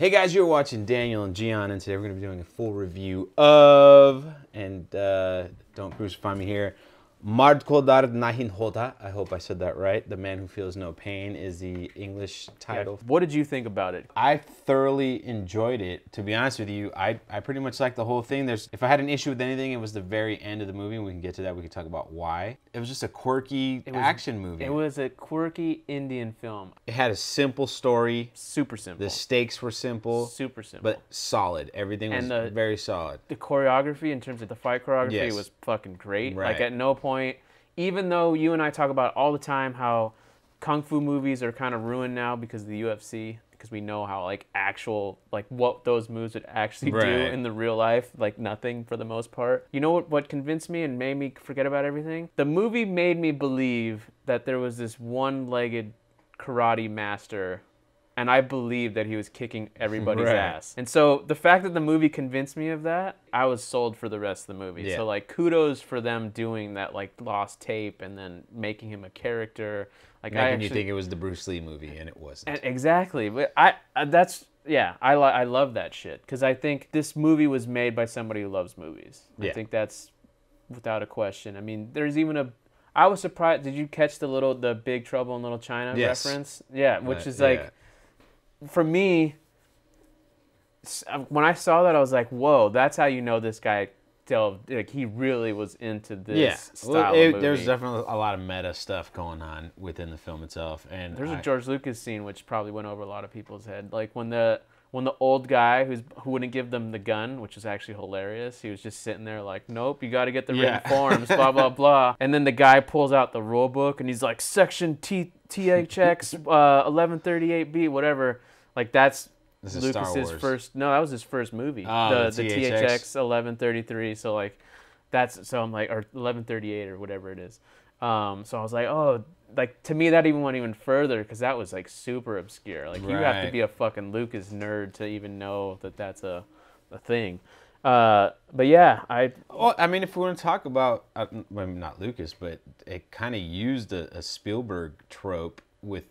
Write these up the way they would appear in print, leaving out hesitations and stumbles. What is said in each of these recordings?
Hey guys, you're watching Daniel and Gian, and today we're going to be doing a full review of, and don't crucify me here, Mardkodar Nahin Hota. I hope I said that right. The Man Who Feels No Pain is the English title. Yeah. What did you think about it? I thoroughly enjoyed it. To be honest with you, I pretty much liked the whole thing. If I had an issue with anything, it was the very end of the movie, and we can get to that. We can talk about why. It was just a quirky action movie. It was a quirky Indian film. It had a simple story. Super simple. The stakes were simple. Super simple. But solid. Everything was very solid. The choreography, in terms of the fight choreography, was fucking great. Right. Like, at no point, even though you and I talk about all the time how kung fu movies are kind of ruined now because of the UFC, because we know how, like, what those moves would actually do in the real life, like nothing for the most part. You know what convinced me and made me forget about everything? The movie made me believe that there was this one-legged karate master, and I believed that he was kicking everybody's ass. And so the fact that the movie convinced me of that, I was sold for the rest of the movie. Yeah. So, like, kudos for them doing that, like, lost tape and then making him a character. Like, making you think it was the Bruce Lee movie, and it wasn't. Exactly. But I love that shit, because I think this movie was made by somebody who loves movies. I think that's without a question. I mean, there's even I was surprised. Did you catch the Big Trouble in Little China reference? Yeah, which is like, for me, when I saw that, I was like, whoa, that's how you know this guy delved, like, he really was into this style of movie. There's definitely a lot of meta stuff going on within the film itself. And there's a George Lucas scene which probably went over a lot of people's head. Like, when the old guy who wouldn't give them the gun, which was actually hilarious, he was just sitting there like, nope, you got to get the written forms, blah, blah, blah. And then the guy pulls out the rule book, and he's like, section THX 1138B, whatever. Like, that's Lucas's first. No, that was his first movie. Oh, the THX 1133. So, like, I'm like, or 1138 or whatever it is. So I was like, oh, like, to me that even went even further, because that was, like, super obscure. Like, you have to be a fucking Lucas nerd to even know that that's a thing. But yeah, Well, I mean, if we want to talk about, well, not Lucas, but it kind of used a Spielberg trope with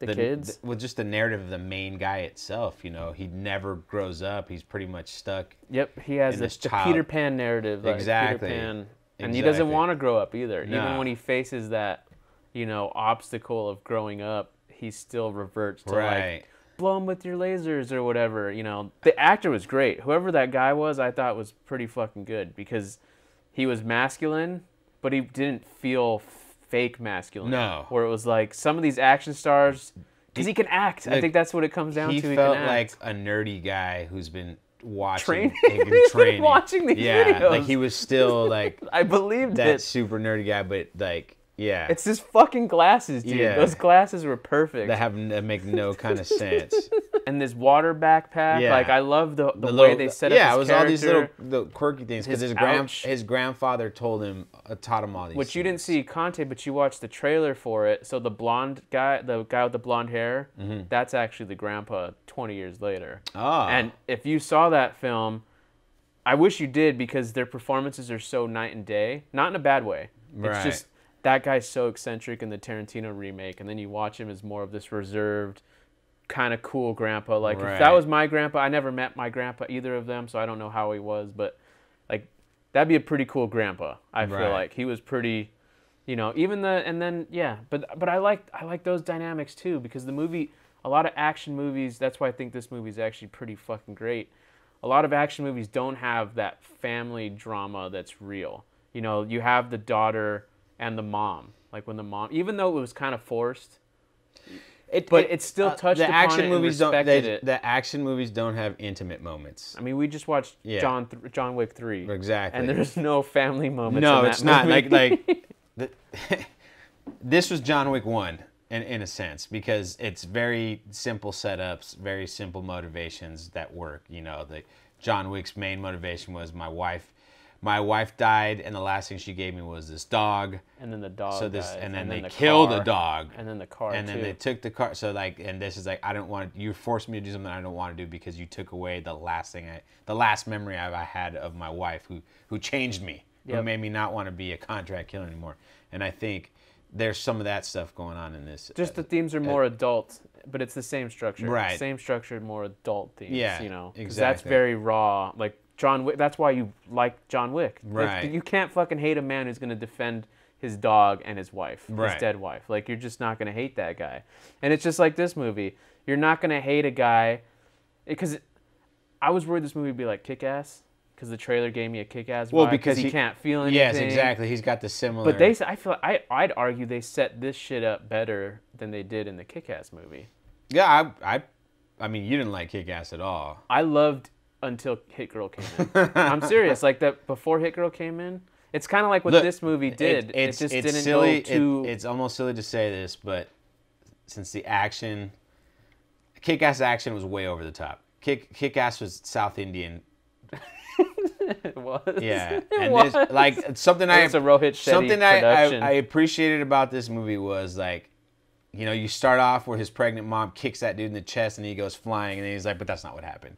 the kids, with just the narrative of the main guy itself. You know, he never grows up. He's pretty much stuck. Yep, he has the Peter Pan narrative. Like, exactly. Peter Pan, and he doesn't want to grow up either. No. Even when he faces that, obstacle of growing up, he still reverts to like, blow him with your lasers or whatever. The actor was great. Whoever that guy was, I thought was pretty fucking good, because he was masculine, but he didn't feel fake masculine. No. Where it was like some of these action stars, because he can act. I think that's what it comes down to. He felt like a nerdy guy who's been watching, training. Watching these videos. Like, he was still like, I believed that super nerdy guy, but like, it's his fucking glasses, dude. Yeah. Those glasses were perfect. That make no kind of sense. And this water backpack, like, I love the way they set up his character. Yeah, it was all these little quirky things, because his grandfather taught him all these Which things. You didn't see Conte, but you watched the trailer for it. So the blonde guy, the guy with the blonde hair, that's actually the grandpa 20 years later. Oh. And if you saw that film, I wish you did, because their performances are so night and day. Not in a bad way. It's just, that guy's so eccentric in the Tarantino remake, and then you watch him as more of this reserved, kind of cool grandpa. Like, if that was my grandpa, I never met my grandpa, either of them, so I don't know how he was, but, like, that'd be a pretty cool grandpa. I feel like he was pretty, even but I like those dynamics too, because the movie, a lot of action movies, that's why I think this movie is actually pretty fucking great. A lot of action movies don't have that family drama that's real. You have the daughter and the mom. Like, when the mom, even though it was kind of forced, it still touched upon action it movies and respected it. The action movies don't have intimate moments. I mean, we just watched John Wick 3. Exactly. And there's no family moments. No, in that it's not. movie. This was John Wick 1 in a sense, because it's very simple setups, very simple motivations that work. John Wick's main motivation was my wife died, and the last thing she gave me was this dog. And then the dog died. And then they killed the dog. And then the car, and then they took the car. So, like, and this is like, I don't want, you forced me to do something I don't want to do, because you took away the last memory I had of my wife, who changed me, who made me not want to be a contract killer anymore. And I think there's some of that stuff going on in this. Just the themes are more adult but it's the same structure. Right. Same structure, more adult themes. Yeah, you know, 'cause exactly. that's very raw. Like John Wick. That's why you like John Wick. Right. Like, you can't fucking hate a man who's gonna defend his dog and his wife, Right. his dead wife. Like, you're just not gonna hate that guy. And it's just like this movie. You're not gonna hate a guy, because I was worried this movie would be like Kick-Ass, because the trailer gave me a Kick-Ass vibe. Well, because he can't feel anything. Yes, exactly. He's got the similar. But I'd argue they set this shit up better than they did in the Kick-Ass movie. Yeah, I mean, you didn't like Kick-Ass at all. I loved until Hit Girl came in. I'm serious. Like, that before Hit Girl came in, it's kind of like what this movie did. It just didn't silly. go too... It's almost silly to say this, but since the action, Kick-Ass action was way over the top. Kick-Ass was South Indian. It was. Yeah, It and was. this, like something It was a Rohit Shetty something production. I appreciated about this movie was, like, you know, you start off where his pregnant mom kicks that dude in the chest and he goes flying, and then he's like, but that's not what happened.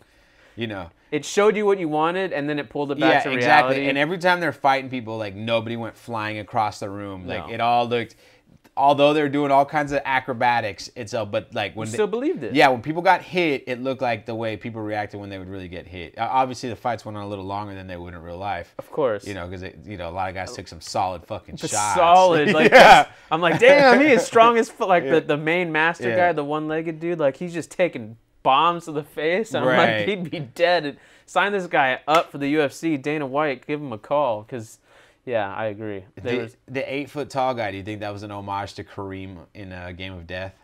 You know, it showed you what you wanted, and then it pulled it back to reality. Exactly. And every time they're fighting people, like, nobody went flying across the room. Like, No. it all looked, although they're doing all kinds of acrobatics, but like when you still believed it. Yeah, when people got hit, it looked like the way people reacted when they would really get hit. Obviously, the fights went on a little longer than they would in real life. Of course. You know, because a lot of guys took some solid fucking shots. Solid, like, yeah. I'm like, damn, he is strong as like Yeah. the main master Yeah. guy, the one-legged dude. Like, he's just taking bombs to the face. I'm Right. like, he'd be dead. And sign this guy up for the UFC. Dana White, give him a call, because, yeah, I agree. The 8-foot tall guy. Do you think that was an homage to Kareem in Game of Death?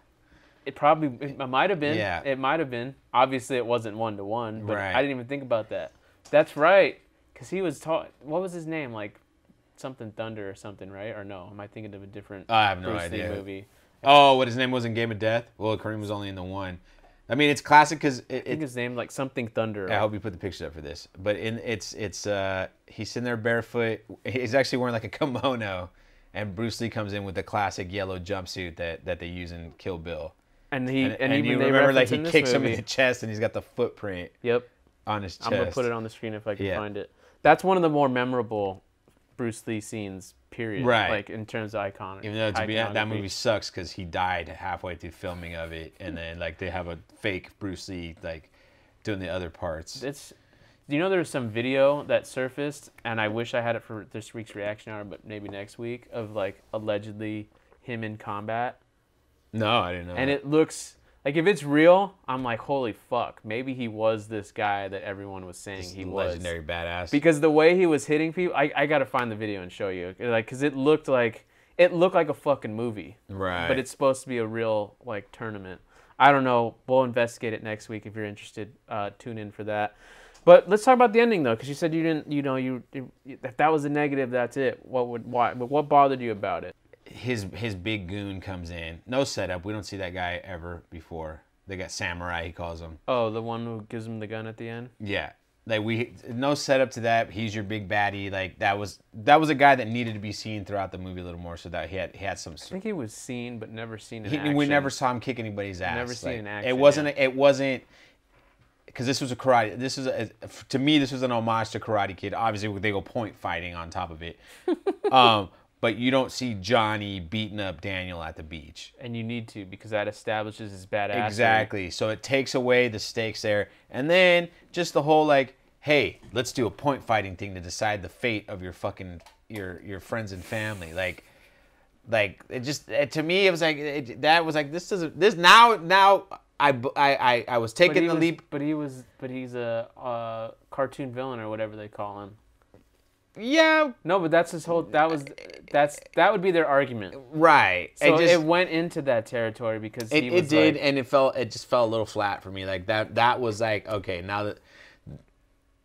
It might have been. Yeah. It might have been. Obviously, it wasn't 1-to-1, but Right. I didn't even think about that. That's right, because he was tall. What was his name? Like something Thunder or something, right? Or no? Am I thinking of a different I have no Bruce Lee idea. movie? Oh, what his name was in Game of Death? Well, Kareem was only in the one. I mean, it's classic because I think his name like something Thunder. I hope you put the picture up for this. But it's he's sitting there barefoot. He's actually wearing like a kimono, and Bruce Lee comes in with the classic yellow jumpsuit that they use in Kill Bill. And And even you they remember, like, reference he in this kicks him in movie. the chest, and he's got the footprint Yep. on his chest. I'm gonna put it on the screen if I can Yeah. find it. That's one of the more memorable Bruce Lee scenes. Period. Right. Like, in terms of iconic. Even though, to be honest, that iconography. movie sucks because he died halfway through filming of it, and then like they have a fake Bruce Lee like doing the other parts. You know, there was some video that surfaced, and I wish I had it for this week's reaction hour, but maybe next week, of like allegedly him in combat. No, I didn't know. And that. it looks like, if it's real, I'm like, holy fuck, maybe he was this guy that everyone was saying Just he was. legendary badass. Because the way he was hitting people, I gotta find the video and show you, like, because it looked like a fucking movie. Right. But it's supposed to be a real like tournament. I don't know. We'll investigate it next week if you're interested. Tune in for that. But let's talk about the ending though, because you said you didn't. You know, if that was a negative, that's it. What bothered you about it? His big goon comes in. No setup. We don't see that guy ever before. They got Samurai, he calls him. Oh, the one who gives him the gun at the end? Yeah. Like, no setup to that. He's your big baddie. Like, that was a guy that needed to be seen throughout the movie a little more, so that he had some. I think he was seen but never seen in action. We never saw him kick anybody's ass. Never seen in action. It wasn't because this was a karate. To me, this was an homage to Karate Kid. Obviously, they go point fighting on top of it. But you don't see Johnny beating up Daniel at the beach. And you need to, because that establishes his badass. Exactly. So it takes away the stakes there. And then just the whole, like, hey, let's do a point fighting thing to decide the fate of your fucking your friends and family. Like it just, to me, it was like, now I was taking the leap. But he's a cartoon villain or whatever they call him. Yeah. No, but that's his whole. That would be their argument. Right. So it went into that territory because he was it did, like, and it just felt a little flat for me. Like that was like, okay, now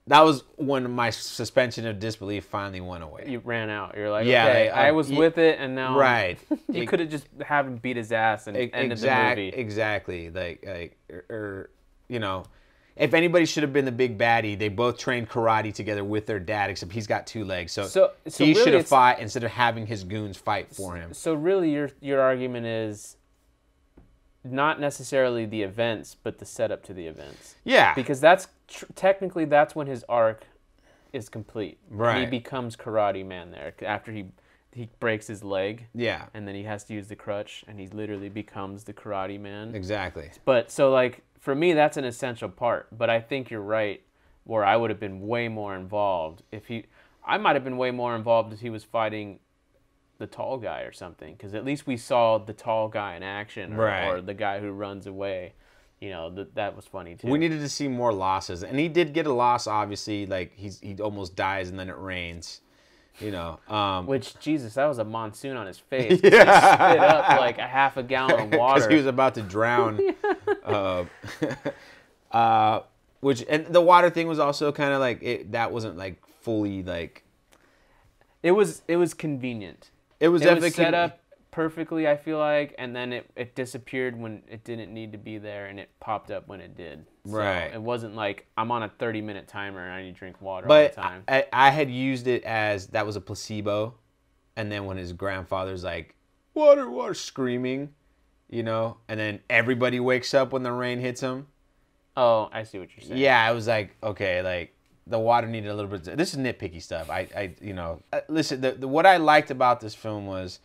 that was when my suspension of disbelief finally went away. You ran out. You're like, yeah, okay, I was with it, and now right. You could have just have him beat his ass and ended the movie. Exactly. Like you know. If anybody should have been the big baddie, they both trained karate together with their dad, except he's got 2 legs. So he really should have fought instead of having his goons fight for him. So really, your argument is not necessarily the events, but the setup to the events. Yeah. Because that's technically that's when his arc is complete. Right. He becomes Karate Man there after he he breaks his leg. Yeah. And then he has to use the crutch, and he literally becomes the Karate Man. Exactly. But so like for me, that's an essential part. But I think you're right, where I would have been way more involved I might have been way more involved if he was fighting the tall guy or something, because at least we saw the tall guy in action, or the guy who runs away. You know, that was funny too. We needed to see more losses, and he did get a loss. Obviously, like he almost dies, and then it rains. You know, which Jesus, that was a monsoon on his face. Yeah. He spit up like a half a gallon of water because he was about to drown. Which, and the water thing was also kind of like that wasn't like fully like. It was convenient. It was definitely set up perfectly, I feel like, and then it disappeared when it didn't need to be there, and it popped up when it did. So right. It wasn't like I'm on a 30-minute timer and I need to drink water all the time. I had used it as that was a placebo, and then when his grandfather's like, water, screaming, you know, and then everybody wakes up when the rain hits them. Oh, I see what you're saying. Yeah, I was like, okay, like the water needed a little bit. This is nitpicky stuff. Listen, what I liked about this film was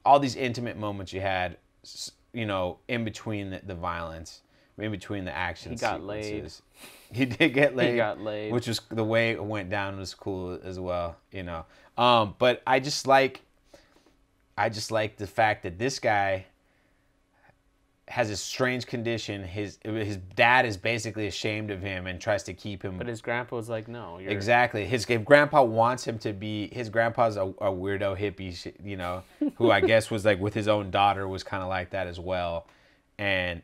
all these intimate moments you had, you know, in between the violence, in between the action sequences. He did get laid. He got laid. Which was the way it went down was cool as well, you know. But I just like the fact that this guy has a strange condition. His dad is basically ashamed of him and tries to keep him. But his grandpa was like, no. Exactly. If grandpa wants him to be, his grandpa's a weirdo hippie, you know, who I guess was like with his own daughter was kind of like that as well. And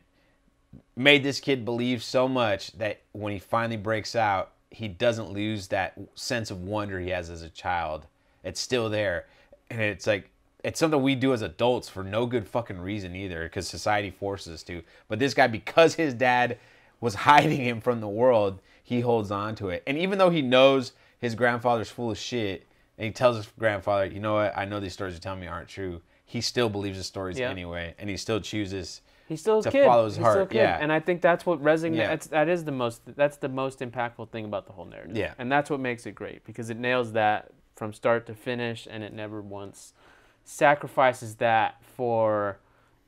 made this kid believe so much that when he finally breaks out, he doesn't lose that sense of wonder he has as a child. It's still there. And it's like, it's something we do as adults for no good fucking reason either, because society forces us to. But this guy, because his dad was hiding him from the world, he holds on to it. And even though he knows his grandfather's full of shit, and he tells his grandfather, you know what, I know these stories you're telling me aren't true, he still believes the stories anyway, and he still chooses to follow his heart. Yeah. And I think that's what resonates. Yeah. That's the most impactful thing about the whole narrative. Yeah. And that's what makes it great, because it nails that from start to finish, and it never once sacrifices that for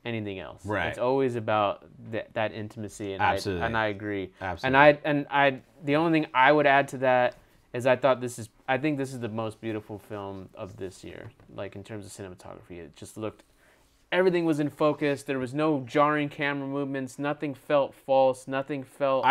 anything else. Right. It's always about that intimacy, and absolutely. I agree. Absolutely. And I the only thing I would add to that is I think this is the most beautiful film of this year. Like in terms of cinematography, it just looked, everything was in focus. There was no jarring camera movements. Nothing felt false. Nothing felt.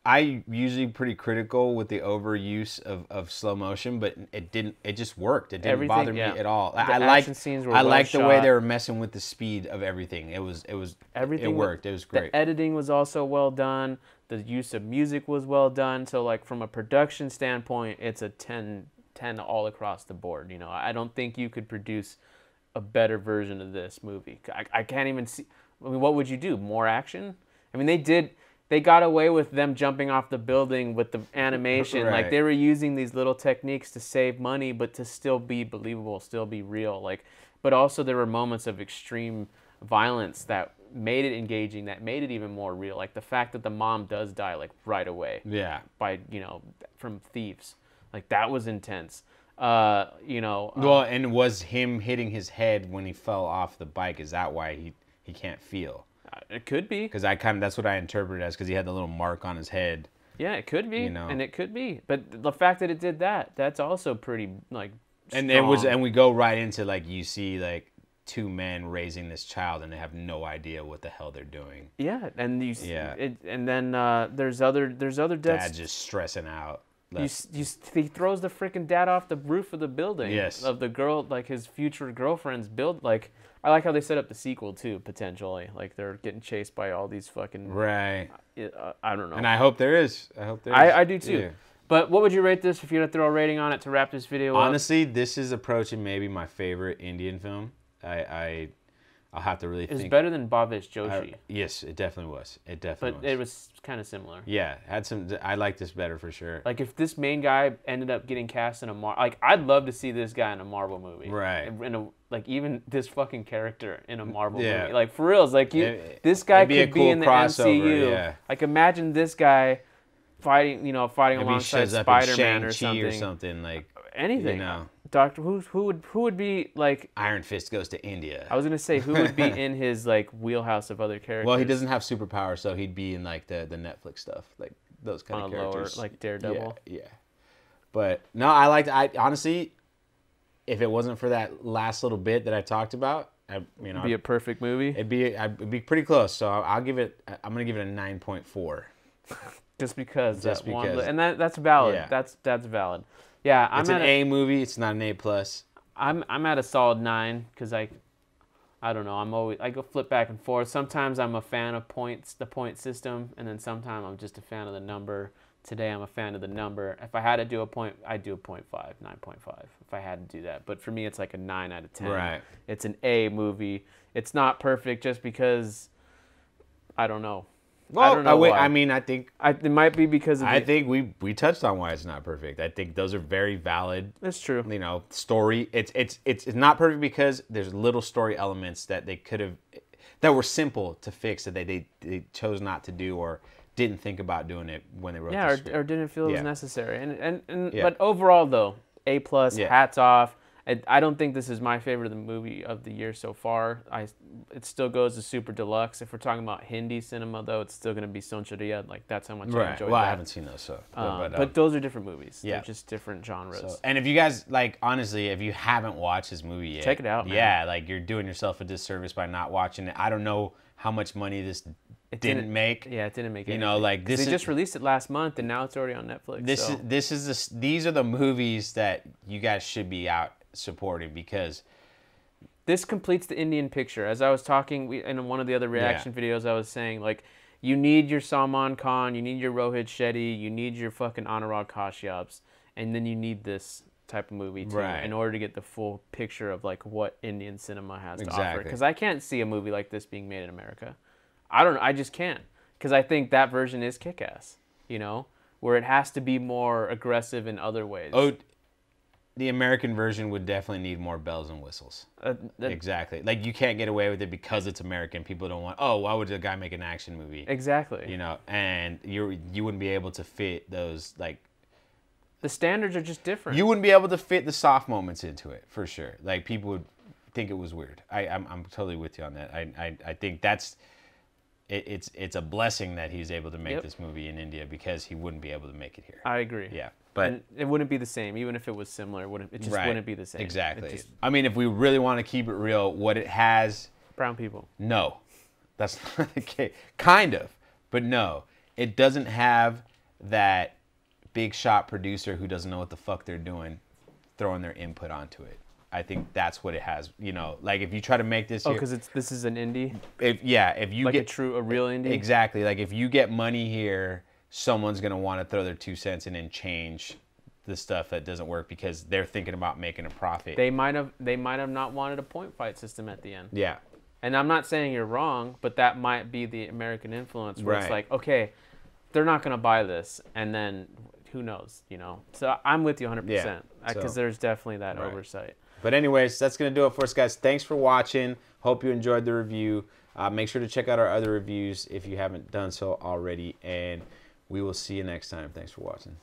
I usually pretty critical with the overuse of slow motion, but it just worked. It didn't bother me at all. I liked the way they were messing with the speed of everything. It worked. It was great. The editing was also well done. The use of music was well done. So like from a production standpoint, it's a 10 all across the board. You know, I don't think you could produce a better version of this movie. I can't even see. I mean, what would you do? More action? I mean, they got away with them jumping off the building with the animation. Right. Like they were using these little techniques to save money, but to still be believable, still be real. Like, but also there were moments of extreme violence that made it engaging, that made it even more real. Like the fact that the mom does die like right away. Yeah. By, you know, from thieves. Like that was intense. Well, and was him hitting his head when he fell off the bike, is that why he can't feel? It could be. Because that's what I interpreted as, because he had the little mark on his head. Yeah, it could be. You know? And it could be. But the fact that it did that's also pretty, like, strong. And we go right into, like, you see, like, two men raising this child, and they have no idea what the hell they're doing. Yeah, and you see it, and then there's other deaths. Dad just stressing out. He throws the freaking dad off the roof of the building. Yes. Of the girl, like his future girlfriend's build. Like, I like how they set up the sequel too, potentially. Like they're getting chased by all these fucking. Right. I don't know. And I hope there is. I do too. Yeah. But what would you rate this if you had to throw a rating on it to wrap this video up? Honestly, this is approaching maybe my favorite Indian film. I'll have to really think. It's better than Bhavesh Joshi. Yes, it definitely was. But it was kind of similar. Yeah, I like this better for sure. Like if this main guy ended up getting cast in a like I'd love to see this guy in a Marvel movie. Right. Like even this fucking character in a Marvel movie. Like for reals, like this guy could be in the MCU. Yeah. Like imagine this guy fighting alongside Spider-Man or something. Like anything. You know. Doctor who would be like Iron Fist goes to India. I was gonna say who would be in his like wheelhouse of other characters. Well, he doesn't have superpowers, so he'd be in like the Netflix stuff, like those kind of characters. Lower, like Daredevil. Yeah. But no, I honestly, if it wasn't for that last little bit that I talked about, It'd be a perfect movie. It'd be pretty close. So I'm gonna give it a 9.4. Just because and that's valid. Yeah. That's valid. Yeah, it's an A movie. It's not an A plus. I'm at a solid 9 because I don't know. I go flip back and forth. Sometimes I'm a fan of the point system, and then sometimes I'm just a fan of the number. Today I'm a fan of the number. If I had to do a point, I'd do a 0.5, 9.5 if I had to do that. But for me, it's like a 9 out of 10. Right. It's an A movie. It's not perfect just because I don't know. Well, I don't know why. I mean, I think it might be because of I think we touched on why it's not perfect. I think those are very valid. That's true. You know, story. It's not perfect because there's little story elements that they could have that were simple to fix that they chose not to do or didn't think about doing it when they wrote the script. or didn't feel it was necessary. And Yeah. but overall though, A plus, Yeah. hats off. I don't think this is my favorite movie of the year so far. It still goes to super deluxe. If we're talking about Hindi cinema though, it's still gonna be Sonchariya. Like that's how much I enjoyed Well, that. I haven't seen those, so but those are different movies. Yeah. They're just different genres. So, and if you guys like, honestly, if you haven't watched this movie yet, check it out, man. Yeah, like you're doing yourself a disservice by not watching it. I don't know how much money this didn't make. Yeah, it didn't make. You know, like they just released it last month, and now it's already on Netflix. These are the movies that you guys should be out supporting because this completes the Indian picture. As I was talking in one of the other reaction videos, I was saying like, you need your Salman Khan, you need your Rohit Shetty, you need your fucking Anurag Kashyap's, and then you need this type of movie too, in order to get the full picture of like what Indian cinema has to offer. Because I can't see a movie like this being made in America. I just can't. Because I think that version is kick-ass, you know, where it has to be more aggressive in other ways. Oh, the American version would definitely need more bells and whistles. Exactly. Like you can't get away with it because it's American. People don't want, oh, why would a guy make an action movie? Exactly. You know, and you wouldn't be able to fit those like. The standards are just different. You wouldn't be able to fit the soft moments into it for sure. Like people would think it was weird. I'm totally with you on that. I think that's. It's a blessing that he's able to make this movie in India because he wouldn't be able to make it here. I agree. Yeah, but and it wouldn't be the same, even if it was similar. It just wouldn't be the same. Exactly. I mean, if we really want to keep it real, what it has. Brown people. No, that's not the case. Kind of, but no, it doesn't have that big shot producer who doesn't know what the fuck they're doing, throwing their input onto it. I think that's what it has. You know, like if you try to make this. Oh, because this is an indie. If you like get a real indie. Exactly. Like if you get money here, someone's gonna want to throw their 2 cents in and change the stuff that doesn't work because they're thinking about making a profit. They might have not wanted a point fight system at the end. Yeah. And I'm not saying you're wrong, but that might be the American influence where it's like, okay, they're not gonna buy this, and then who knows, you know? So I'm with you 100% because there's definitely that oversight. But anyways, that's going to do it for us, guys. Thanks for watching. Hope you enjoyed the review. Make sure to check out our other reviews if you haven't done so already. And we will see you next time. Thanks for watching.